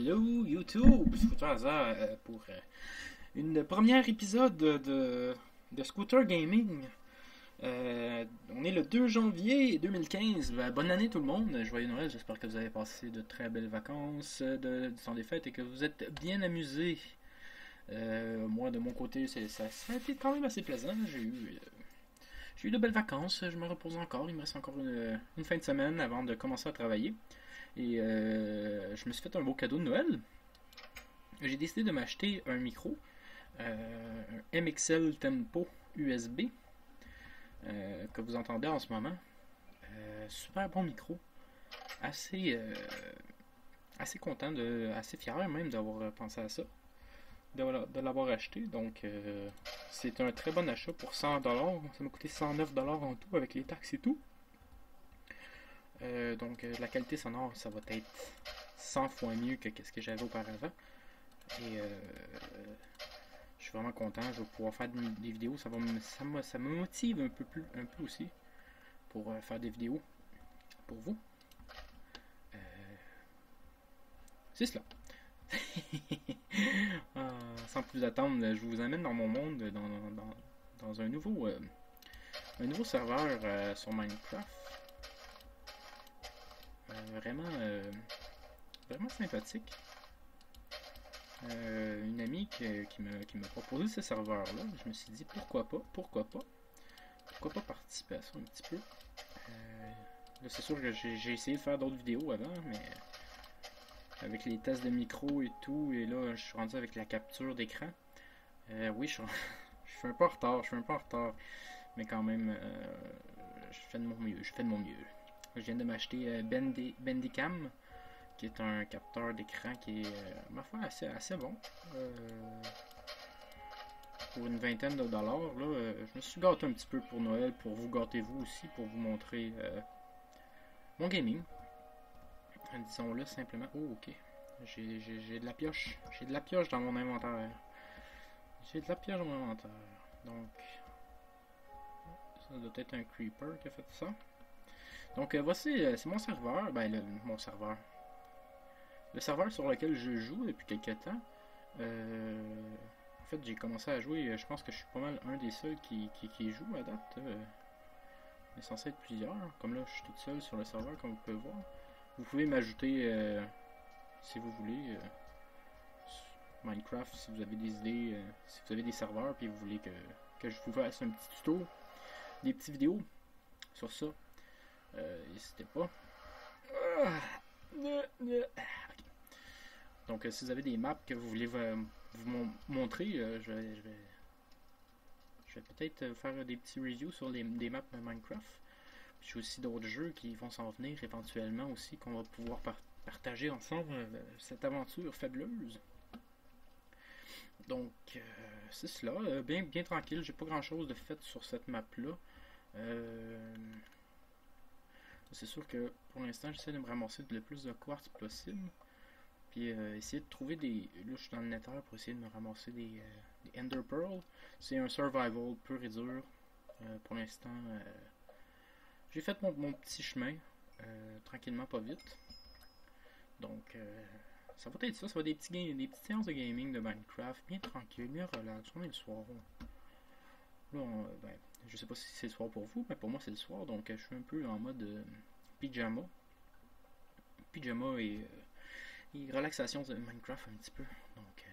Hello YouTube, Scooter Hazard pour une première épisode de Scooter Gaming. On est le 2 janvier 2015. Bonne année tout le monde, joyeux Noël, j'espère que vous avez passé de très belles vacances du temps des fêtes et que vous êtes bien amusés. Moi de mon côté, ça a été quand même assez plaisant. J'ai eu de belles vacances, je me repose encore, il me reste encore une fin de semaine avant de commencer à travailler. Et je me suis fait un beau cadeau de Noël. J'ai décidé de m'acheter un micro, un MXL Tempo USB, que vous entendez en ce moment. Super bon micro. Assez content, assez fier même d'avoir pensé à ça, de l'avoir acheté. Donc, c'est un très bon achat pour 100$. Ça m'a coûté 109$ en tout avec les taxes et tout. Donc la qualité sonore, ça va être 100 fois mieux que ce que j'avais auparavant. Et je suis vraiment content. Je vais pouvoir faire des vidéos. Ça me motive un peu aussi pour faire des vidéos pour vous. C'est cela. Sans plus attendre, je vous amène dans mon monde, dans un nouveau serveur sur Minecraft. Vraiment sympathique. Une amie qui m'a proposé ce serveur-là. Je me suis dit pourquoi pas participer à ça un petit peu. Là, c'est sûr que j'ai essayé de faire d'autres vidéos avant, mais avec les tests de micro et tout, et là je suis rendu avec la capture d'écran. Oui, je suis un peu en retard, mais quand même, je fais de mon mieux. Je viens de m'acheter Bandicam, qui est un capteur d'écran qui est, ma foi, assez bon. Pour une vingtaine de dollars, là, je me suis gâté un petit peu pour Noël, pour vous gâter vous aussi, pour vous montrer mon gaming. Disons-le simplement. Oh, ok. J'ai de la pioche. J'ai de la pioche dans mon inventaire. Donc, ça doit être un creeper qui a fait ça. Donc voici, c'est mon serveur, mon serveur. Le serveur sur lequel je joue depuis quelques temps. En fait, j'ai commencé à jouer, je pense que je suis pas mal un des seuls qui joue à date. Il est censé être plusieurs, comme là je suis toute seule sur le serveur comme vous pouvez voir. Vous pouvez m'ajouter si vous voulez Minecraft, si vous avez des idées, si vous avez des serveurs puis vous voulez que je vous fasse un petit tuto, des petites vidéos sur ça. N'hésitez pas. Okay. Donc, si vous avez des maps que vous voulez vous montrer, je vais peut-être faire des petits reviews sur des maps de Minecraft. J'ai aussi d'autres jeux qui vont s'en venir éventuellement aussi, qu'on va pouvoir partager ensemble cette aventure fabuleuse. Donc, c'est cela. Bien tranquille. J'ai pas grand chose de fait sur cette map-là. C'est sûr que pour l'instant, j'essaie de me ramasser le plus de quartz possible. Puis essayer de trouver des. Là, je suis dans le nether pour essayer de me ramasser des Ender Pearl. C'est un survival pur et dur. Pour l'instant, j'ai fait mon petit chemin. Tranquillement, pas vite. Donc, ça va être ça. Ça va être des petites séances de gaming de Minecraft. Bien tranquille, bien relax. On est le soir. Là, je sais pas si c'est le soir pour vous, mais pour moi c'est le soir, donc je suis un peu en mode pyjama. Pyjama et relaxation de Minecraft un petit peu. Donc,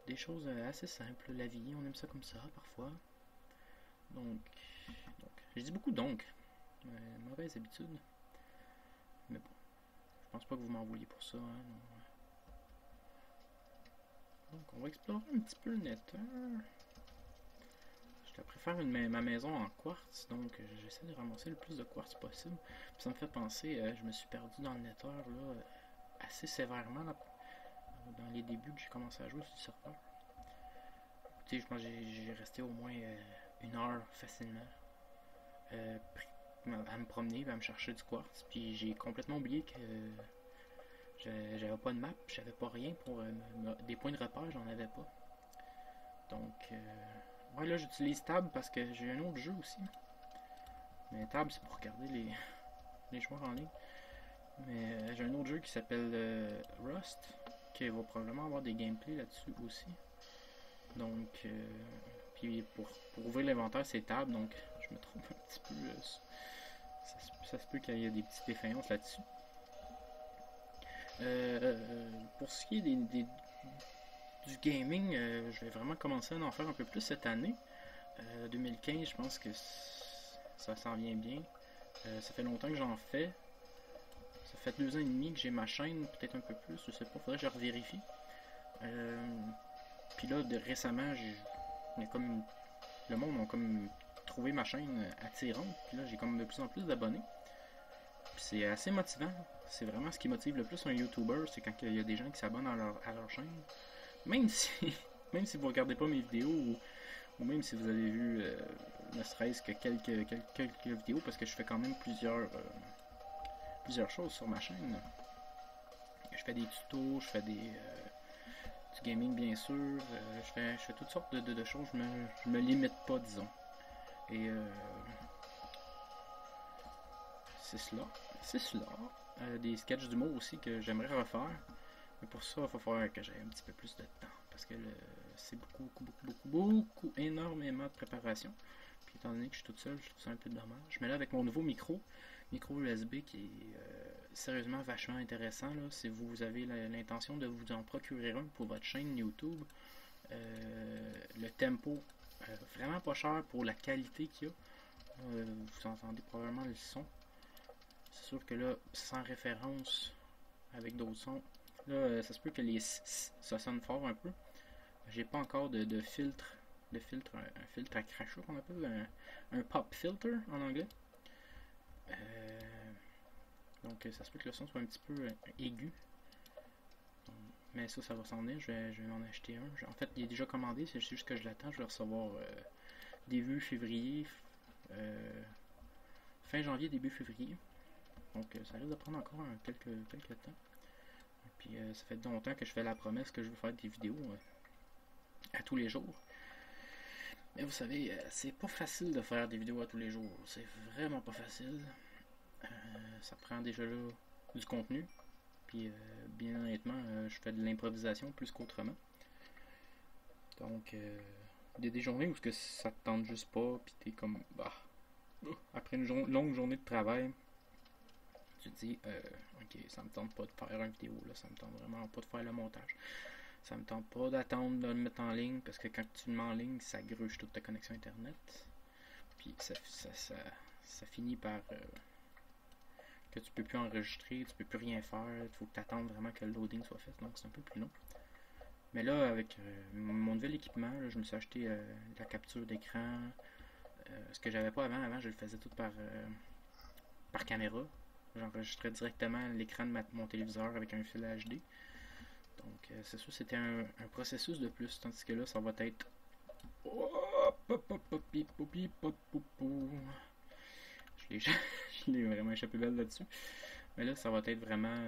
des choses assez simples, la vie, on aime ça comme ça parfois. Donc je dis beaucoup donc, mauvaise habitude. Mais bon, je pense pas que vous m'envoyez pour ça. Hein, donc on va explorer un petit peu le nether. Je préfère ma maison en quartz, donc j'essaie de ramasser le plus de quartz possible. Puis ça me fait penser, je me suis perdu dans le nether là, assez sévèrement là, dans les débuts que j'ai commencé à jouer sur le serveur. Écoutez, je pense que j'ai resté au moins une heure facilement à me promener, à me chercher du quartz. Puis j'ai complètement oublié que j'avais pas de map, j'avais pas rien pour des points de repère, j'en avais pas. Donc ouais, là j'utilise Tab parce que j'ai un autre jeu aussi. Mais Tab c'est pour regarder les joueurs en ligne. Mais j'ai un autre jeu qui s'appelle Rust, qui va probablement avoir des gameplays là-dessus aussi. Donc, puis pour ouvrir l'inventaire, c'est table, donc je me trompe un petit peu. Ça se peut qu'il y ait des petites défaillances là-dessus. Pour ce qui est du gaming, je vais vraiment commencer à en faire un peu plus cette année. 2015, je pense que ça s'en vient bien. Ça fait longtemps que j'en fais. Ça fait 2 ans et demi que j'ai ma chaîne, peut-être un peu plus, je sais pas, faudrait que je revérifie. Puis là, récemment, le monde a comme trouvé ma chaîne attirante. Puis là, j'ai comme de plus en plus d'abonnés. Puis c'est assez motivant. C'est vraiment ce qui motive le plus un YouTuber, c'est quand il y a des gens qui s'abonnent à leur chaîne. Même si, même si vous regardez pas mes vidéos ou même si vous avez vu ne serait-ce que quelques vidéos, parce que je fais quand même plusieurs choses sur ma chaîne. Je fais des tutos, je fais du gaming bien sûr, je fais toutes sortes de choses, je me limite pas, disons. Et c'est cela. C'est cela. Des sketchs d'humour aussi que j'aimerais refaire. Mais pour ça, il va falloir que j'aie un petit peu plus de temps. Parce que c'est beaucoup, énormément de préparation. Puis étant donné que je suis toute seule, je trouve ça un peu dommage. Mais là, avec mon nouveau micro USB qui est sérieusement vachement intéressant, là, si vous avez l'intention de vous en procurer un pour votre chaîne YouTube, le tempo, vraiment pas cher pour la qualité qu'il y a. Vous entendez probablement le son. C'est sûr que là, sans référence avec d'autres sons, là, ça se peut que ça sonne fort un peu. J'ai pas encore de filtre, un filtre à crachat qu'on appelle, un pop filter en anglais. Donc ça se peut que le son soit un petit peu aigu. Mais ça va s'en venir, je vais en acheter un. En fait, il est déjà commandé, c'est juste que je l'attends, je vais recevoir début février, fin janvier, début février. Donc ça risque de prendre encore quelques temps. Puis ça fait longtemps que je fais la promesse que je veux faire des vidéos à tous les jours. Mais vous savez, c'est pas facile de faire des vidéos à tous les jours. C'est vraiment pas facile. Ça prend déjà là du contenu. Puis bien honnêtement, je fais de l'improvisation plus qu'autrement. Donc il y a des journées où ça te tente juste pas. Puis t'es comme, après une longue journée de travail, tu te dis, ok, ça me tente pas de faire une vidéo, là, ça me tente vraiment pas de faire le montage. Ça me tente pas d'attendre de le mettre en ligne, parce que quand tu le mets en ligne, ça gruge toute ta connexion internet. Puis ça finit par que tu peux plus enregistrer, tu peux plus rien faire, il faut que tu attendes vraiment que le loading soit fait, donc c'est un peu plus long. Mais là, avec mon nouvel équipement, là, je me suis acheté la capture d'écran, ce que j'avais pas avant je le faisais tout par caméra. J'enregistrais directement l'écran de mon téléviseur avec un fil HD. Donc c'est sûr c'était un processus de plus, tandis que là ça va être je l'ai vraiment échappé belle là-dessus. Mais là ça va être vraiment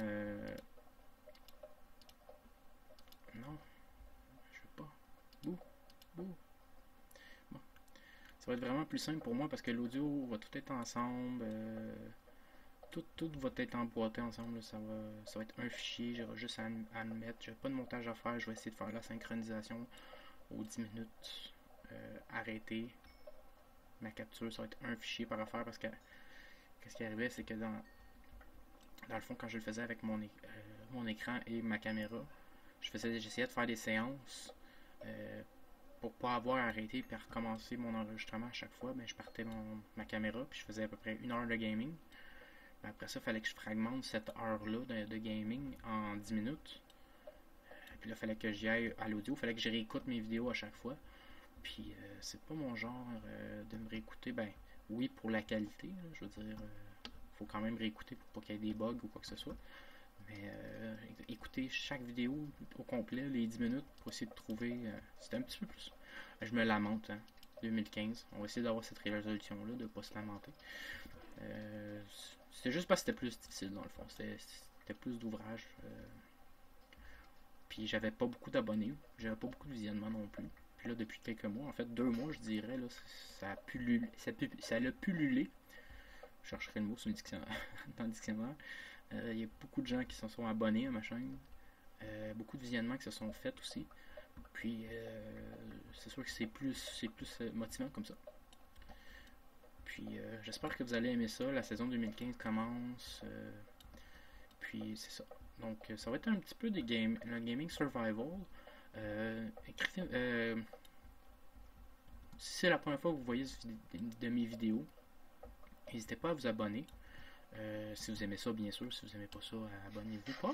non, je veux pas. Bouh, bouh. Bon. Ça va être vraiment plus simple pour moi parce que l'audio va tout être ensemble. Tout va être emboîté ensemble, là. Ça va être un fichier, j'aurai juste à le mettre. J'ai pas de montage à faire, je vais essayer de faire la synchronisation aux 10 minutes. Arrêter ma capture, ça va être un fichier par affaire parce que qu'est-ce qui arrivait, c'est que dans le fond, quand je le faisais avec mon écran et ma caméra, j'essayais de faire des séances pour pas avoir à arrêter et recommencer mon enregistrement à chaque fois. Ben, je partais ma caméra puis je faisais à peu près 1 heure de gaming. Après ça, il fallait que je fragmente cette heure-là de gaming en 10 minutes. Puis là, il fallait que j'y aille à l'audio. Il fallait que je réécoute mes vidéos à chaque fois. Puis c'est pas mon genre de me réécouter. Ben oui, pour la qualité. Là, je veux dire, faut quand même réécouter pour pas qu'il y ait des bugs ou quoi que ce soit. Mais écouter chaque vidéo au complet, les 10 minutes, pour essayer de trouver... c'était un petit peu plus. Je me lamente, hein. 2015. On va essayer d'avoir cette résolution-là, de pas se lamenter. C'était juste parce que c'était plus difficile dans le fond. C'était plus d'ouvrage. Puis j'avais pas beaucoup d'abonnés. J'avais pas beaucoup de visionnements non plus. Puis là, depuis quelques mois, en fait 2 mois, je dirais, là, ça a pullulé. Je chercherai le mot sur le dictionnaire, dans le dictionnaire. Il y a beaucoup de gens qui se sont abonnés à ma chaîne. Beaucoup de visionnements qui se sont faits aussi. Puis c'est sûr que c'est plus motivant comme ça. Puis j'espère que vous allez aimer ça. La saison 2015 commence. Puis c'est ça. Donc ça va être un petit peu le gaming survival. Si c'est la première fois que vous voyez de mes vidéos, n'hésitez pas à vous abonner. Si vous aimez ça, bien sûr. Si vous n'aimez pas ça, abonnez-vous pas.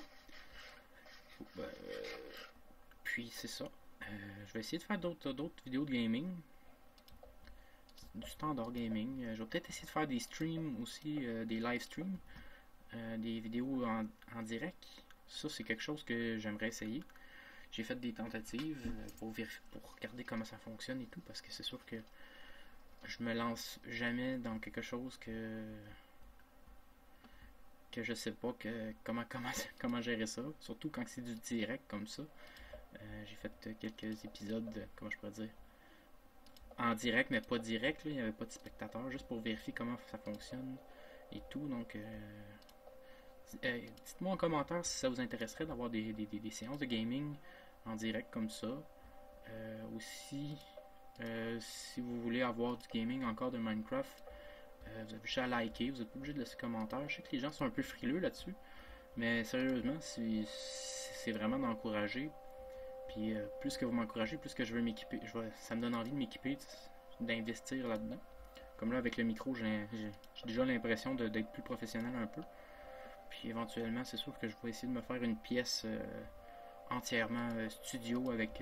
Puis c'est ça. Je vais essayer de faire d'autres vidéos de gaming. Du standard gaming. Je vais peut-être essayer de faire des streams aussi, des live streams. Des vidéos en direct. Ça, c'est quelque chose que j'aimerais essayer. J'ai fait des tentatives pour regarder comment ça fonctionne et tout, parce que c'est sûr que je me lance jamais dans quelque chose que je sais pas comment gérer ça, surtout quand c'est du direct comme ça. J'ai fait quelques épisodes, comment je pourrais dire, en direct mais pas direct, là, il n'y avait pas de spectateurs, juste pour vérifier comment ça fonctionne et tout. Donc dites-moi en commentaire si ça vous intéresserait d'avoir des séances de gaming en direct comme ça. Aussi, si vous voulez avoir du gaming encore de Minecraft, vous avez juste à liker, vous n'êtes pas obligé de laisser commentaire. Je sais que les gens sont un peu frileux là-dessus, mais sérieusement, c'est vraiment d'encourager. Puis plus que vous m'encouragez, plus que je veux m'équiper, ça me donne envie de m'équiper, d'investir là-dedans. Comme là avec le micro, j'ai déjà l'impression d'être plus professionnel un peu. Puis éventuellement, c'est sûr que je vais essayer de me faire une pièce entièrement studio avec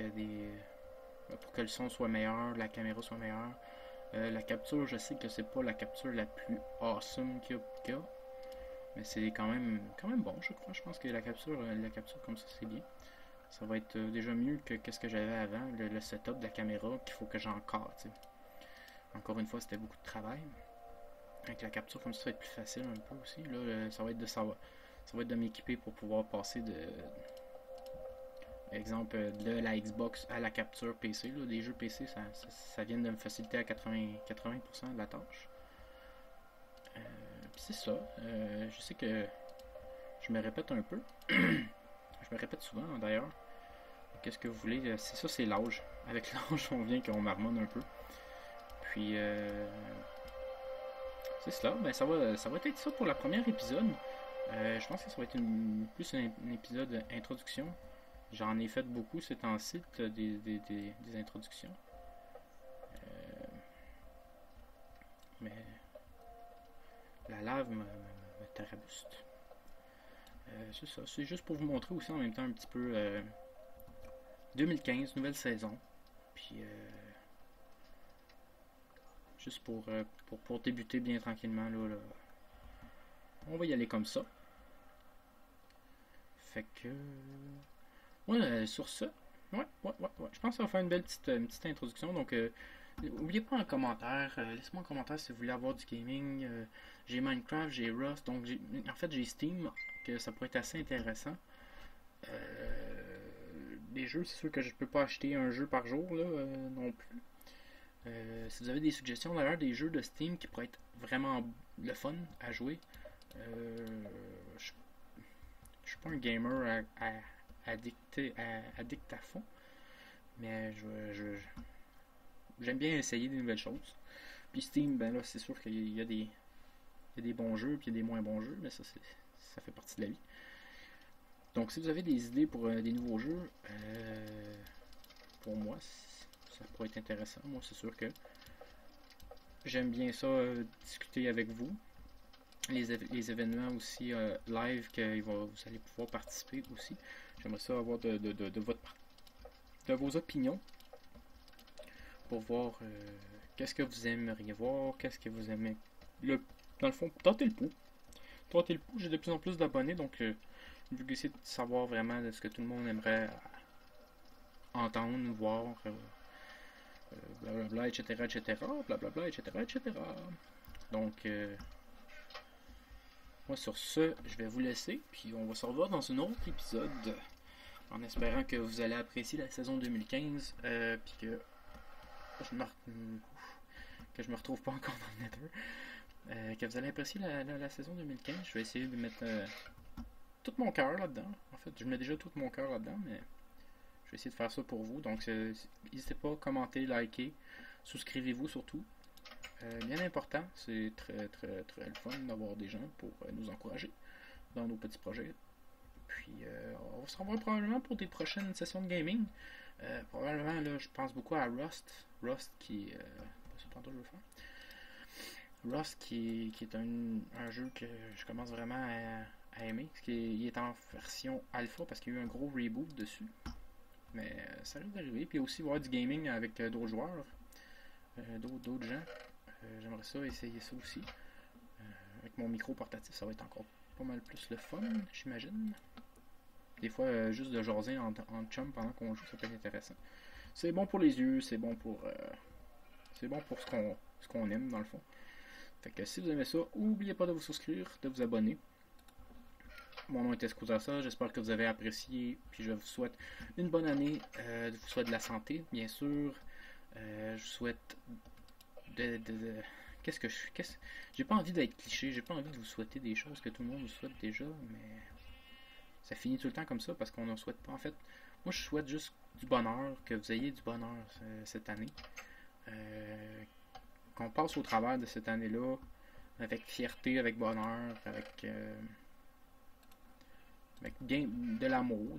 pour que le son soit meilleur, la caméra soit meilleure. La capture, je sais que c'est pas la capture la plus awesome qu'il y a, mais c'est quand même bon, je crois. Je pense que la capture comme ça, c'est bien. Ça va être déjà mieux que ce que j'avais avant, le setup de la caméra qu'il faut que j'encadre. Encore une fois, c'était beaucoup de travail. Avec la capture comme ça, ça va être plus facile un peu aussi. Là, ça va être de m'équiper pour pouvoir passer exemple de la Xbox à la capture PC. Là, les jeux PC, ça vient de me faciliter à 80% de la tâche. C'est ça. Je sais que je me répète un peu. Je me répète souvent d'ailleurs. Qu'est-ce que vous voulez? C'est ça, c'est l'âge. Avec l'âge, on vient qu'on marmonne un peu. Puis c'est cela. Ben, ça va être ça pour le premier épisode. Je pense que ça va être plus un épisode introduction. J'en ai fait beaucoup ces temps-ci des introductions. Mais la lave me tarabuste. C'est ça. C'est juste pour vous montrer aussi en même temps un petit peu 2015, nouvelle saison. Puis juste pour débuter bien tranquillement. Là, on va y aller comme ça. Fait que... Ouais, sur ça. Ouais. Je pense que ça va faire une belle petite introduction. Donc, n'oubliez pas en commentaire. Laissez-moi en commentaire si vous voulez avoir du gaming. J'ai Minecraft, j'ai Rust. Donc, en fait, j'ai Steam. Que ça pourrait être assez intéressant. Des jeux, c'est sûr que je peux pas acheter un jeu par jour là, non plus. Si vous avez des suggestions d'ailleurs des jeux de Steam qui pourraient être vraiment le fun à jouer, je suis pas un gamer addict à fond, mais j'aime bien essayer des nouvelles choses. Puis Steam, ben là, c'est sûr qu'il y a des bons jeux puis il y a des moins bons jeux, mais ça fait partie de la vie. Donc si vous avez des idées pour des nouveaux jeux, pour moi, ça pourrait être intéressant. Moi, c'est sûr que j'aime bien ça, discuter avec vous. Les événements aussi live que vous allez pouvoir participer aussi. J'aimerais ça avoir de vos opinions pour voir qu'est-ce que vous aimeriez voir, qu'est-ce que vous aimez. Dans le fond, tentez le pouls. J'ai de plus en plus d'abonnés, donc je vais essayer de savoir vraiment de ce que tout le monde aimerait entendre, voir, blablabla, etc., blablabla, etc. Donc, moi sur ce, je vais vous laisser, puis on va se revoir dans un autre épisode, en espérant que vous allez apprécier la saison 2015, puis que je me retrouve pas encore dans le Nether. Que vous allez apprécier la saison 2015. Je vais essayer de mettre tout mon cœur là-dedans. En fait, je mets déjà tout mon cœur là-dedans, mais je vais essayer de faire ça pour vous. Donc, n'hésitez pas à commenter, liker, souscrivez-vous surtout. Bien important, c'est très le fun d'avoir des gens pour nous encourager dans nos petits projets. Puis, on va se revoir probablement pour des prochaines sessions de gaming. Probablement, là, je pense beaucoup à Rust. Rust qui. C'est pas tantôt je veux faire. Rust qui est un jeu que je commence vraiment à aimer. Il est en version alpha parce qu'il y a eu un gros reboot dessus. Mais ça risque d'arriver. Puis aussi voir du gaming avec d'autres joueurs, d'autres gens. J'aimerais ça essayer ça aussi. Avec mon micro portatif, ça va être encore pas mal plus le fun, j'imagine. Des fois, juste de jaser en chum pendant qu'on joue, ça peut être intéressant. C'est bon pour les yeux, c'est bon pour ce qu'on aime dans le fond. Fait que si vous aimez ça, n'oubliez pas de vous souscrire, de vous abonner. Mon nom est Escousa, j'espère que vous avez apprécié, puis je vous souhaite une bonne année, je vous souhaite de la santé, bien sûr. Je vous souhaite j'ai pas envie d'être cliché, j'ai pas envie de vous souhaiter des choses que tout le monde vous souhaite déjà, mais ça finit tout le temps comme ça parce qu'on n'en souhaite pas. En fait, moi je souhaite juste du bonheur, que vous ayez du bonheur cette année. Qu'on passe au travers de cette année-là avec fierté, avec bonheur, avec de l'amour,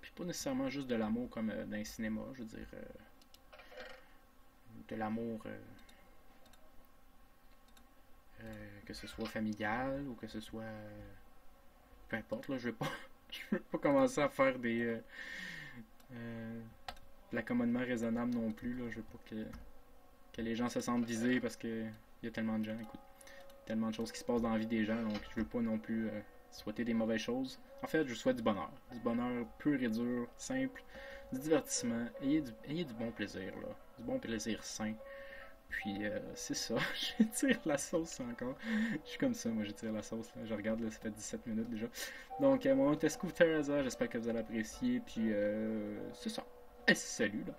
puis pas nécessairement juste de l'amour comme dans le cinéma, je veux dire de l'amour que ce soit familial ou que ce soit peu importe, là, je veux pas commencer à faire de l'accommodement raisonnable non plus, là, je veux pas que les gens se sentent visés parce que il y a tellement de gens, écoute, tellement de choses qui se passent dans la vie des gens, donc je veux pas non plus souhaiter des mauvaises choses. En fait, je souhaite du bonheur pur et dur, simple, du divertissement, ayez du bon plaisir, là, du bon plaisir sain. Puis c'est ça, j'étire la sauce encore. Je suis comme ça, moi j'étire la sauce. Là. Je regarde, là, ça fait 17 minutes déjà. Donc, mon nom est Scooter, j'espère que vous allez apprécier. Puis c'est ça. Et salut là.